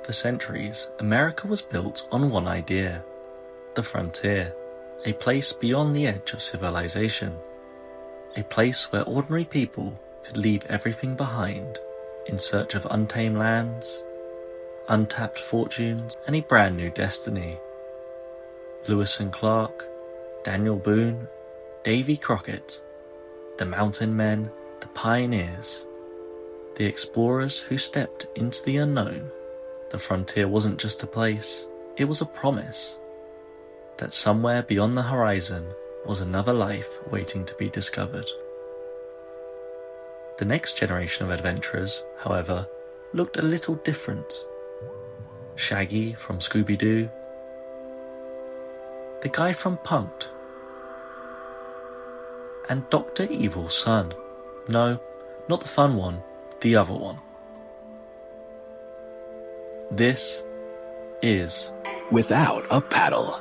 For centuries, America was built on one idea: the frontier, a place beyond the edge of civilization, a place where ordinary people could leave everything behind in search of untamed lands, untapped fortunes, and a brand new destiny. Lewis and Clark, Daniel Boone, Davy Crockett, the mountain men, the pioneers, the explorers who stepped into the unknown. The frontier wasn't just a place, it was a promise that somewhere beyond the horizon was another life waiting to be discovered. The next generation of adventurers, however, looked a little different. Shaggy from Scooby-Doo, the guy from Punk'd, and Dr. Evil's son. No, not the fun one, the other one. This is Without a Paddle,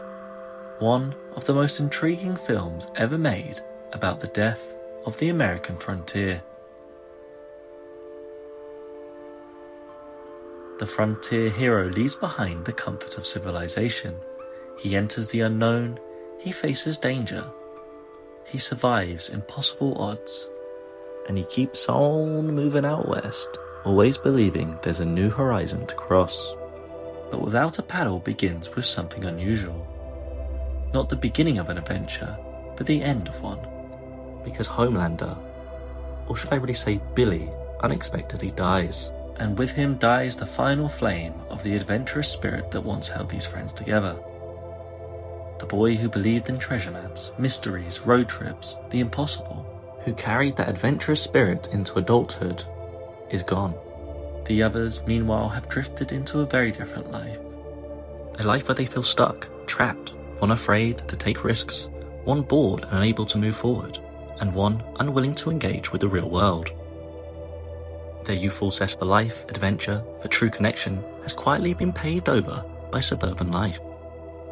one of the most intriguing films ever made about the death of the American frontier. The frontier hero leaves behind the comfort of civilization. He enters the unknown, he faces danger, he survives impossible odds, and he keeps on moving out west, always believing there's a new horizon to cross. But Without a Paddle begins with something unusual. Not the beginning of an adventure, but the end of one. Because Homelander, or should I really say Billy, unexpectedly dies. And with him dies the final flame of the adventurous spirit that once held these friends together. The boy who believed in treasure maps, mysteries, road trips, the impossible, who carried that adventurous spirit into adulthood, is gone. The others, meanwhile, have drifted into a very different life. A life where they feel stuck, trapped, one afraid to take risks, one bored and unable to move forward, and one unwilling to engage with the real world. Their youthful zest for life, adventure, for true connection has quietly been paved over by suburban life.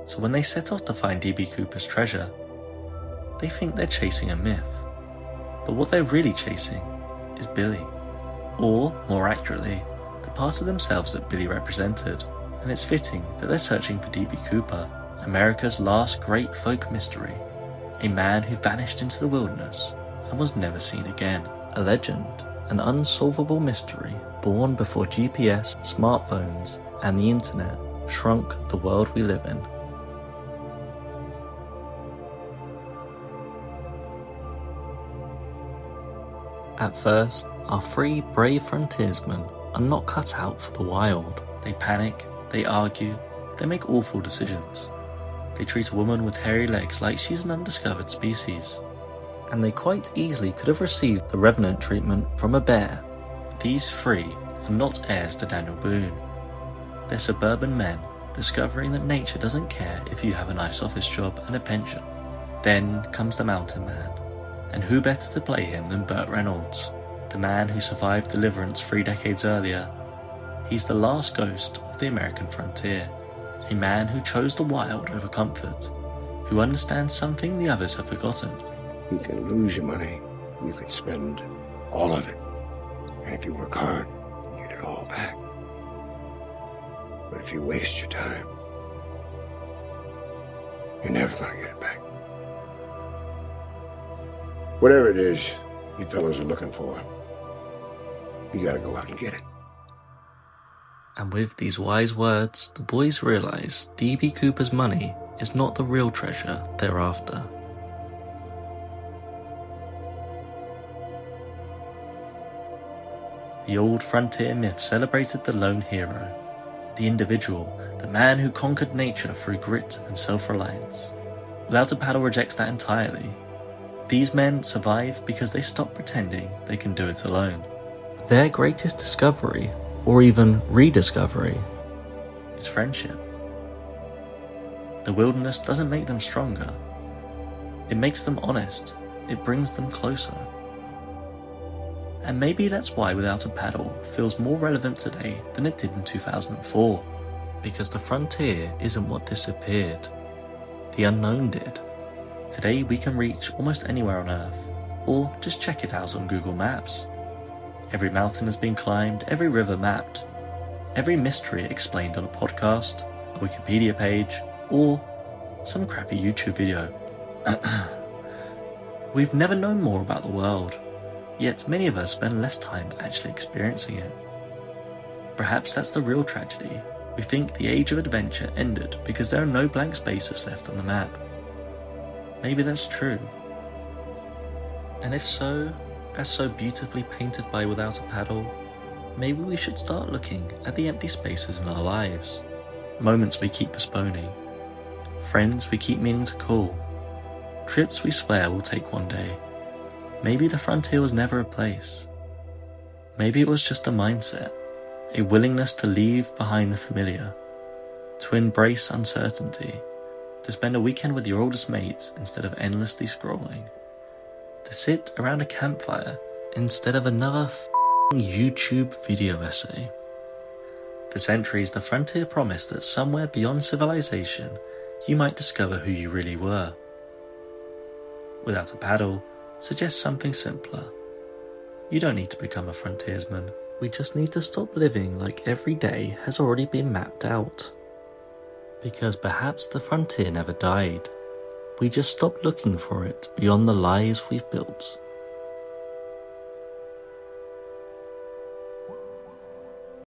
So when they set off to find D.B. Cooper's treasure, they think they're chasing a myth. But what they're really chasing is Billy. Or, more accurately, the part of themselves that Billy represented. And it's fitting that they're searching for D.B. Cooper, America's last great folk mystery. A man who vanished into the wilderness and was never seen again. A legend, an unsolvable mystery born before GPS, smartphones, and the internet shrunk the world we live in. At first, our three brave frontiersmen are not cut out for the wild. They panic, they argue, they make awful decisions. They treat a woman with hairy legs like she's an undiscovered species. And they quite easily could have received the revenant treatment from a bear. These three are not heirs to Daniel Boone. They're suburban men discovering that nature doesn't care if you have a nice office job and a pension. Then comes the mountain man. And who better to play him than Burt Reynolds, the man who survived deliverance 3 decades earlier. He's the last ghost of the American frontier, a man who chose the wild over comfort, who understands something the others have forgotten. You can lose your money, you can spend all of it, and if you work hard, you get it all back. But if you waste your time, you're never gonna get it back. Whatever it is you fellas are looking for, you gotta go out and get it. And with these wise words, the boys realize D.B. Cooper's money is not the real treasure they're after. The old frontier myth celebrated the lone hero, the individual, the man who conquered nature through grit and self-reliance. Without a Paddle rejects that entirely. These men survive because they stop pretending they can do it alone. Their greatest discovery, or even rediscovery, is friendship. The wilderness doesn't make them stronger. It makes them honest. It brings them closer. And maybe that's why Without a Paddle feels more relevant today than it did in 2004. Because the frontier isn't what disappeared. The unknown did. Today we can reach almost anywhere on Earth, or just check it out on Google Maps. Every mountain has been climbed, every river mapped. Every mystery explained on a podcast, a Wikipedia page, or some crappy YouTube video. We've never known more about the world, yet many of us spend less time actually experiencing it. Perhaps that's the real tragedy. We think the age of adventure ended because there are no blank spaces left on the map. Maybe that's true. And if so, as so beautifully painted by Without a Paddle, maybe we should start looking at the empty spaces in our lives. Moments we keep postponing. Friends we keep meaning to call. Trips we swear we'll take one day. Maybe the frontier was never a place. Maybe it was just a mindset. A willingness to leave behind the familiar, to embrace uncertainty, to spend a weekend with your oldest mates instead of endlessly scrolling, to sit around a campfire instead of another YouTube video essay. For centuries, the frontier promised that somewhere beyond civilization, you might discover who you really were. Without a Paddle suggests something simpler. You don't need to become a frontiersman. We just need to stop living like every day has already been mapped out. Because perhaps the frontier never died. We just stopped looking for it beyond the lives we've built.